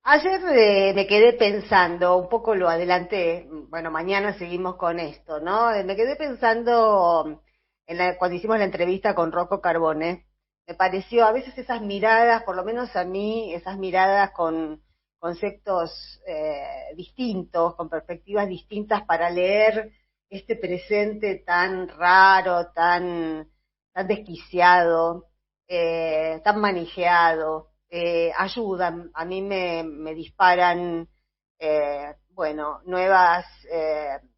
Ayer me quedé pensando, un poco lo adelanté, bueno, mañana seguimos con esto, ¿no? Me quedé pensando cuando hicimos la entrevista con Rocco Carbone, me pareció a veces esas miradas, por lo menos a mí, esas miradas con conceptos distintos, con perspectivas distintas para leer este presente tan raro, tan desquiciado, tan manejado, ayudan, a mí me disparan, bueno, nuevas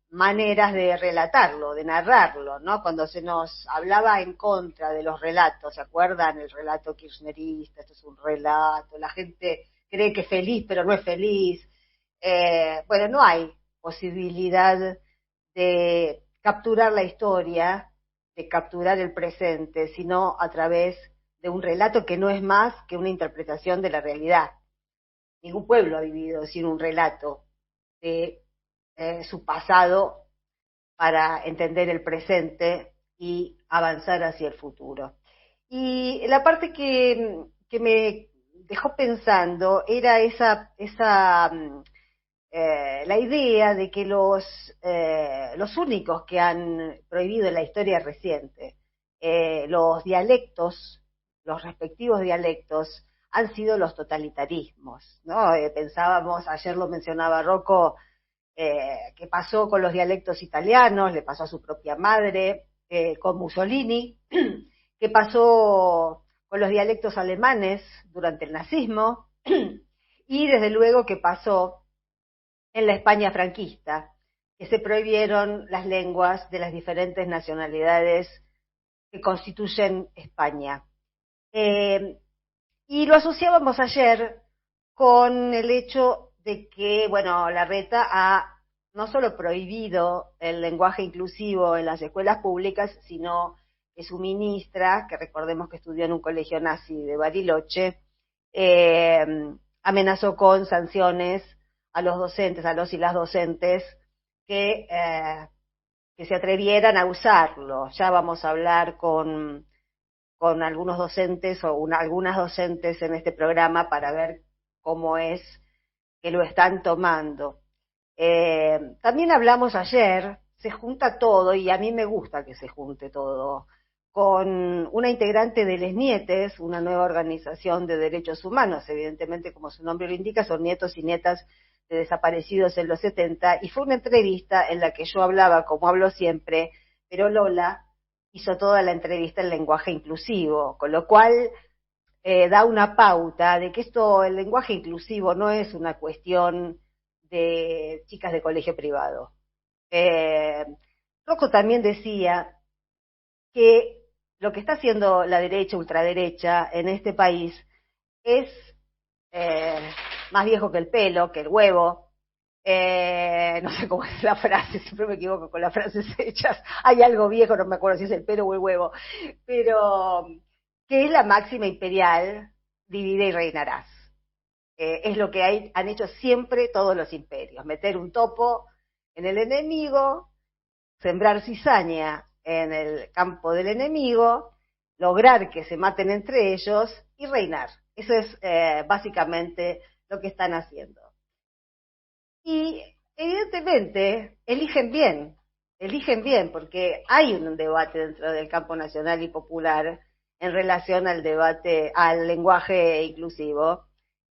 maneras de relatarlo, de narrarlo, ¿no? Cuando se nos hablaba en contra de los relatos, ¿se acuerdan? El relato kirchnerista, esto es un relato, la gente cree que es feliz, pero no es feliz. Bueno, no hay posibilidad de capturar la historia, de capturar el presente, sino a través de un relato que no es más que una interpretación de la realidad. Ningún pueblo ha vivido sin un relato de su pasado para entender el presente y avanzar hacia el futuro. Y la parte que me dejó pensando era la idea de que los únicos que han prohibido en la historia reciente los dialectos, los respectivos dialectos, han sido los totalitarismos, ¿no? Pensábamos, ayer lo mencionaba Rocco, qué pasó con los dialectos italianos, le pasó a su propia madre, con Mussolini, qué pasó con los dialectos alemanes durante el nazismo, y desde luego qué pasó en la España franquista, que se prohibieron las lenguas de las diferentes nacionalidades que constituyen España. Eh, y lo asociábamos ayer con el hecho de que, bueno, Larreta ha no solo prohibido el lenguaje inclusivo en las escuelas públicas, sino que su ministra, que recordemos que estudió en un colegio nazi de Bariloche, eh, amenazó con sanciones a los docentes, a los y las docentes que, que se atrevieran a usarlo. Ya vamos a hablar con algunos docentes o algunas docentes en este programa para ver cómo es que lo están tomando. También hablamos ayer, se junta todo, y a mí me gusta que se junte todo, con una integrante de Les Nietes, una nueva organización de derechos humanos, evidentemente como su nombre lo indica, son nietos y nietas de desaparecidos en los 70, y fue una entrevista en la que yo hablaba como hablo siempre, pero Lola hizo toda la entrevista en lenguaje inclusivo, con lo cual da una pauta de que el lenguaje inclusivo no es una cuestión de chicas de colegio privado. Eh, Rocco también decía que lo que está haciendo la derecha, ultraderecha en este país es eh, más viejo que el pelo, que el huevo. No sé cómo es la frase, siempre me equivoco con las frases hechas. Hay algo viejo, no me acuerdo si es el pelo o el huevo, pero que es la máxima imperial, divide y reinarás. Es lo que han hecho siempre todos los imperios, meter un topo en el enemigo, sembrar cizaña en el campo del enemigo, lograr que se maten entre ellos y reinar. Eso es básicamente lo que están haciendo. Y evidentemente eligen bien, porque hay un debate dentro del campo nacional y popular en relación al debate, al lenguaje inclusivo.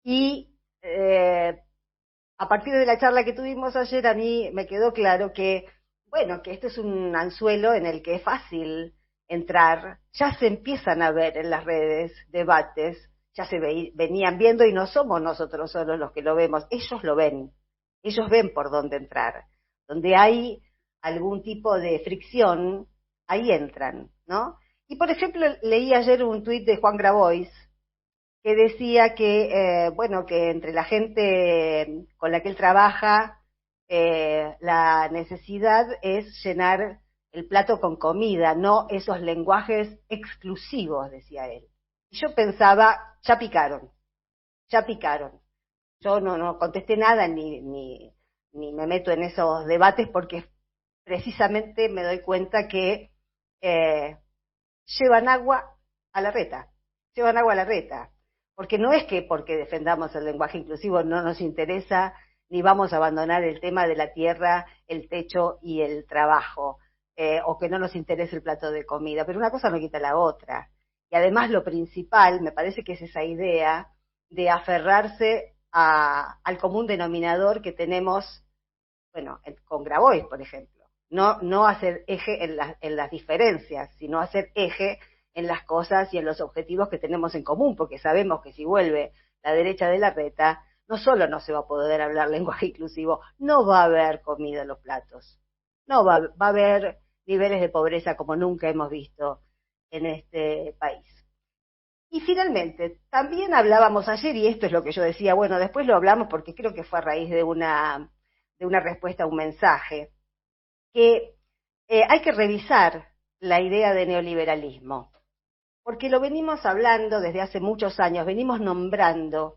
Y a partir de la charla que tuvimos ayer, a mí me quedó claro que, bueno, que este es un anzuelo en el que es fácil entrar. Ya se empiezan a ver en las redes debates, ya venían viendo, y no somos nosotros solos los que lo vemos, ellos ven por dónde entrar. Donde hay algún tipo de fricción, ahí entran, ¿no? Y por ejemplo, leí ayer un tuit de Juan Grabois, que decía que, bueno, que entre la gente con la que él trabaja, la necesidad es llenar el plato con comida, no esos lenguajes exclusivos, decía él. Y yo pensaba, ya picaron, ya picaron. Yo no contesté nada ni me meto en esos debates porque precisamente me doy cuenta que eh, llevan agua a la reta, llevan agua a la reta, porque no es que porque defendamos el lenguaje inclusivo no nos interesa ni vamos a abandonar el tema de la tierra, el techo y el trabajo, o que no nos interese el plato de comida, pero una cosa no quita la otra. Y además lo principal, me parece que es esa idea de aferrarse al común denominador que tenemos, bueno, con Grabois, por ejemplo. No hacer eje en las diferencias, sino hacer eje en las cosas y en los objetivos que tenemos en común, porque sabemos que si vuelve la derecha de la reta, no solo no se va a poder hablar lenguaje inclusivo, no va a haber comida en los platos, no va a haber niveles de pobreza como nunca hemos visto en este país. Y finalmente, también hablábamos ayer, y esto es lo que yo decía, bueno, después lo hablamos porque creo que fue a raíz de una respuesta a un mensaje, que hay que revisar la idea de neoliberalismo, porque lo venimos hablando desde hace muchos años, venimos nombrando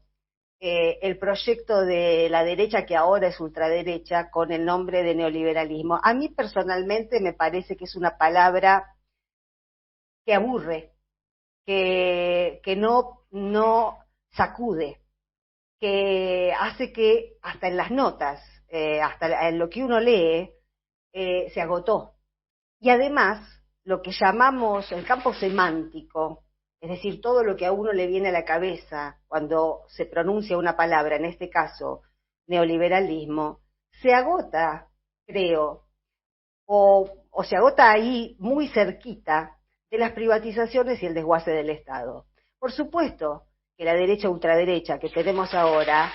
el proyecto de la derecha, que ahora es ultraderecha, con el nombre de neoliberalismo. A mí personalmente me parece que es una palabra que aburre, que no sacude, que hace que hasta en las notas, hasta en lo que uno lee, se agotó. Y además, lo que llamamos el campo semántico, es decir, todo lo que a uno le viene a la cabeza cuando se pronuncia una palabra, en este caso neoliberalismo, se agota, creo, o se agota ahí muy cerquita de las privatizaciones y el desguace del Estado. Por supuesto que la derecha ultraderecha que tenemos ahora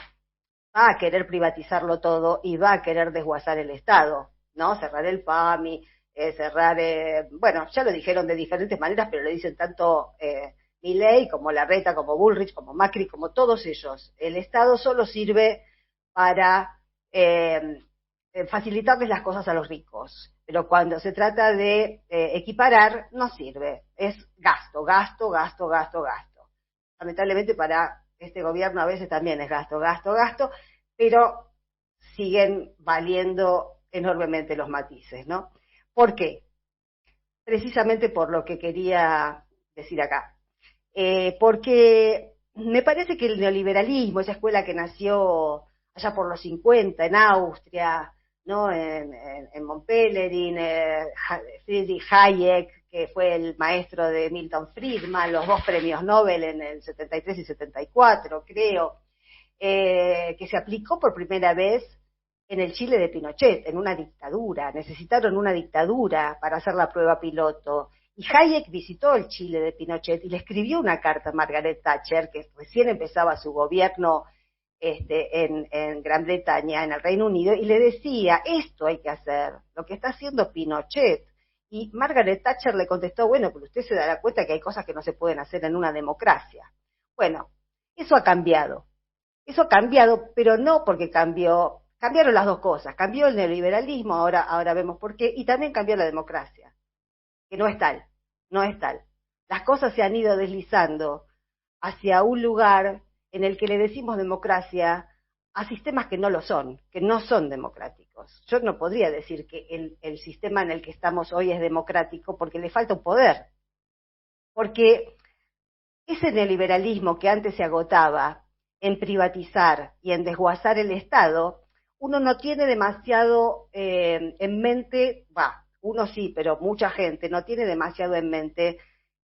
va a querer privatizarlo todo y va a querer desguazar el Estado, ¿no? Cerrar el PAMI, cerrar, bueno, ya lo dijeron de diferentes maneras, pero lo dicen tanto Milei como Larreta, como Bullrich, como Macri, como todos ellos. El Estado solo sirve para facilitarles las cosas a los ricos, pero cuando se trata de equiparar, no sirve. Es gasto, gasto, gasto, gasto, gasto. Lamentablemente para este gobierno a veces también es gasto, gasto, gasto, pero siguen valiendo enormemente los matices, ¿no? ¿Por qué? Precisamente por lo que quería decir acá. Porque me parece que el neoliberalismo, esa escuela que nació allá por los 50 en Austria, ¿no? En Montpellerin, Friedrich Hayek, que fue el maestro de Milton Friedman, los dos premios Nobel en el 73 y 74, creo, que se aplicó por primera vez en el Chile de Pinochet, en una dictadura. Necesitaron una dictadura para hacer la prueba piloto. Y Hayek visitó el Chile de Pinochet y le escribió una carta a Margaret Thatcher, que recién empezaba su gobierno en Gran Bretaña, en el Reino Unido, y le decía, esto hay que hacer, lo que está haciendo Pinochet. Y Margaret Thatcher le contestó, bueno, pero usted se dará cuenta que hay cosas que no se pueden hacer en una democracia. Bueno, eso ha cambiado. Eso ha cambiado, pero no porque cambiaron las dos cosas. Cambió el neoliberalismo, ahora vemos por qué, y también cambió la democracia, que no es tal, no es tal. Las cosas se han ido deslizando hacia un lugar en el que le decimos democracia a sistemas que no lo son, que no son democráticos. Yo no podría decir que el sistema en el que estamos hoy es democrático porque le falta un poder. Porque ese neoliberalismo que antes se agotaba en privatizar y en desguazar el Estado, uno no tiene demasiado en mente, uno sí, pero mucha gente no tiene demasiado en mente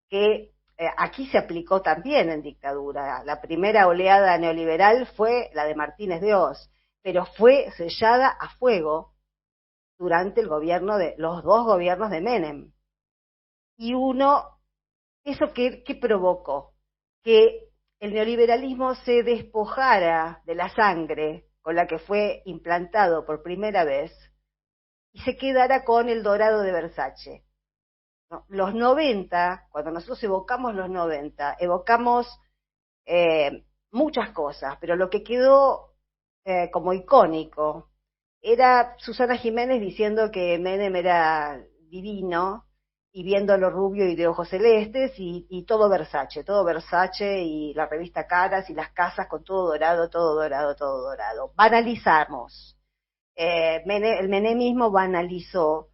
que aquí se aplicó también en dictadura. La primera oleada neoliberal fue la de Martínez de Oz, pero fue sellada a fuego durante el gobierno de los dos gobiernos de Menem. Y ¿eso qué provocó? Que el neoliberalismo se despojara de la sangre con la que fue implantado por primera vez y se quedara con el dorado de Versace. ¿No? Los 90, cuando nosotros evocamos los 90, evocamos muchas cosas, pero lo que quedó como icónico era Susana Jiménez diciendo que Menem era divino y viéndolo rubio y de ojos celestes y todo Versace y la revista Caras y las casas con todo dorado, todo dorado, todo dorado. Banalizamos. El menemismo banalizó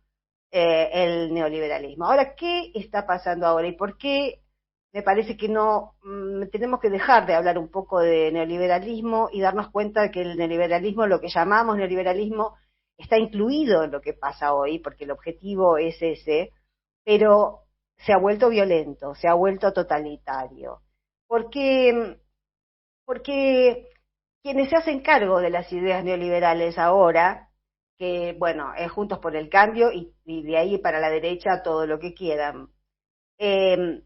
el neoliberalismo. Ahora, ¿qué está pasando ahora y por qué me parece que no tenemos que dejar de hablar un poco de neoliberalismo y darnos cuenta de que el neoliberalismo, lo que llamamos neoliberalismo, está incluido en lo que pasa hoy, porque el objetivo es ese, pero se ha vuelto violento, se ha vuelto totalitario. Porque, porque quienes se hacen cargo de las ideas neoliberales ahora, que bueno, es Juntos por el Cambio y de ahí para la derecha todo lo que quieran, eh,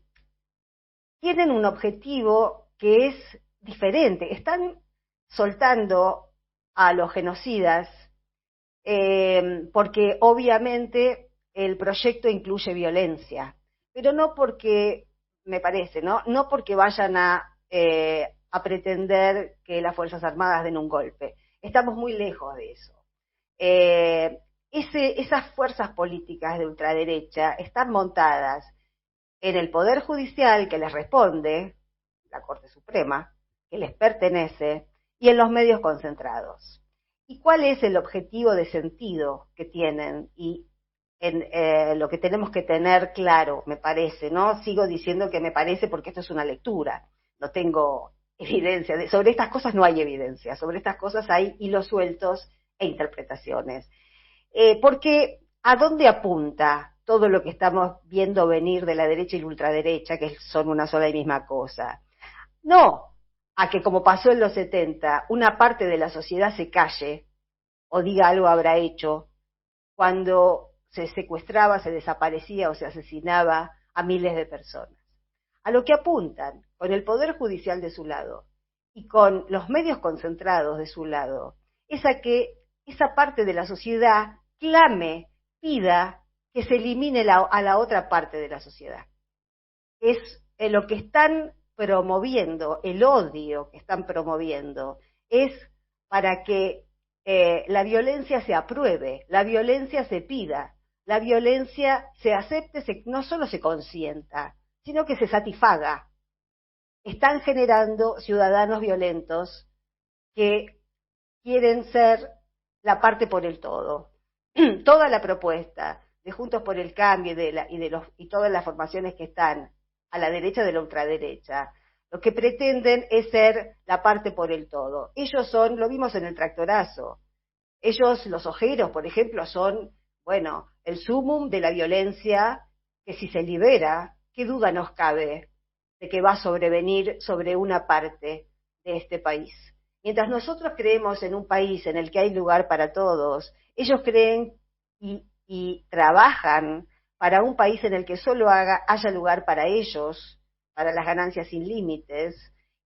tienen un objetivo que es diferente. Están soltando a los genocidas porque obviamente el proyecto incluye violencia, pero no porque, me parece, no porque vayan a pretender que las Fuerzas Armadas den un golpe. Estamos muy lejos de eso. Esas fuerzas políticas de ultraderecha están montadas en el Poder Judicial que les responde, la Corte Suprema, que les pertenece, y en los medios concentrados. ¿Y cuál es el objetivo de sentido que tienen? Y lo que tenemos que tener claro, me parece, ¿no? Sigo diciendo que me parece porque esto es una lectura, no tengo evidencia. Sobre estas cosas no hay evidencia, sobre estas cosas hay hilos sueltos e interpretaciones. Porque ¿a dónde apunta todo lo que estamos viendo venir de la derecha y la ultraderecha, que son una sola y misma cosa? No a que, como pasó en los 70, una parte de la sociedad se calle o diga algo habrá hecho cuando se secuestraba, se desaparecía o se asesinaba a miles de personas. A lo que apuntan, con el Poder Judicial de su lado y con los medios concentrados de su lado, es a que esa parte de la sociedad clame, pida que se elimine a la otra parte de la sociedad. Es lo que están promoviendo, el odio que están promoviendo, es para que la violencia se apruebe, la violencia se pida, la violencia se acepte, no solo se consienta, sino que se satisfaga. Están generando ciudadanos violentos que quieren ser la parte por el todo. Toda la propuesta de Juntos por el Cambio y todas las formaciones que están a la derecha de la ultraderecha, lo que pretenden es ser la parte por el todo. Ellos son, lo vimos en el tractorazo, ellos, los ojeros, por ejemplo, son, bueno, el sumum de la violencia que si se libera, qué duda nos cabe de que va a sobrevenir sobre una parte de este país. Mientras nosotros creemos en un país en el que hay lugar para todos, ellos creen y trabajan para un país en el que solo haya lugar para ellos, para las ganancias sin límites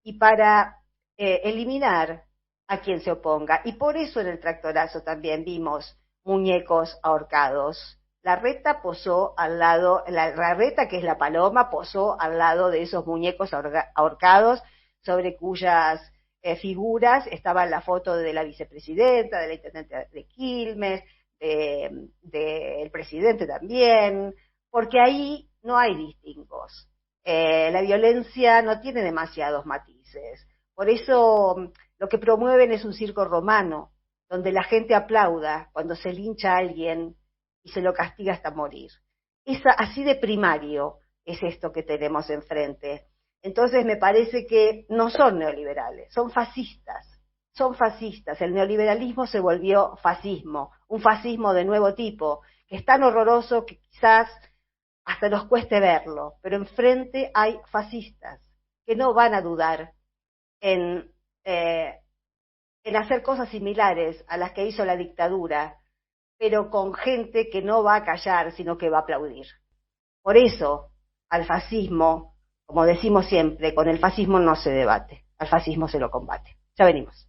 y para eliminar a quien se oponga. Y por eso en el tractorazo también vimos muñecos ahorcados. La reta posó al lado, la reta que es la paloma, posó al lado de esos muñecos ahorcados sobre cuyas figuras estaba la foto de la vicepresidenta, de la intendente de Quilmes, del presidente también, porque ahí no hay distingos. La violencia no tiene demasiados matices. Por eso lo que promueven es un circo romano, donde la gente aplauda cuando se lincha a alguien y se lo castiga hasta morir. Así de primario es esto que tenemos enfrente. Entonces me parece que no son neoliberales, son fascistas. Son fascistas. El neoliberalismo se volvió fascismo, un fascismo de nuevo tipo, que es tan horroroso que quizás hasta nos cueste verlo, pero enfrente hay fascistas que no van a dudar en hacer cosas similares a las que hizo la dictadura, pero con gente que no va a callar, sino que va a aplaudir. Por eso, al fascismo, como decimos siempre, con el fascismo no se debate, al fascismo se lo combate. Ya venimos.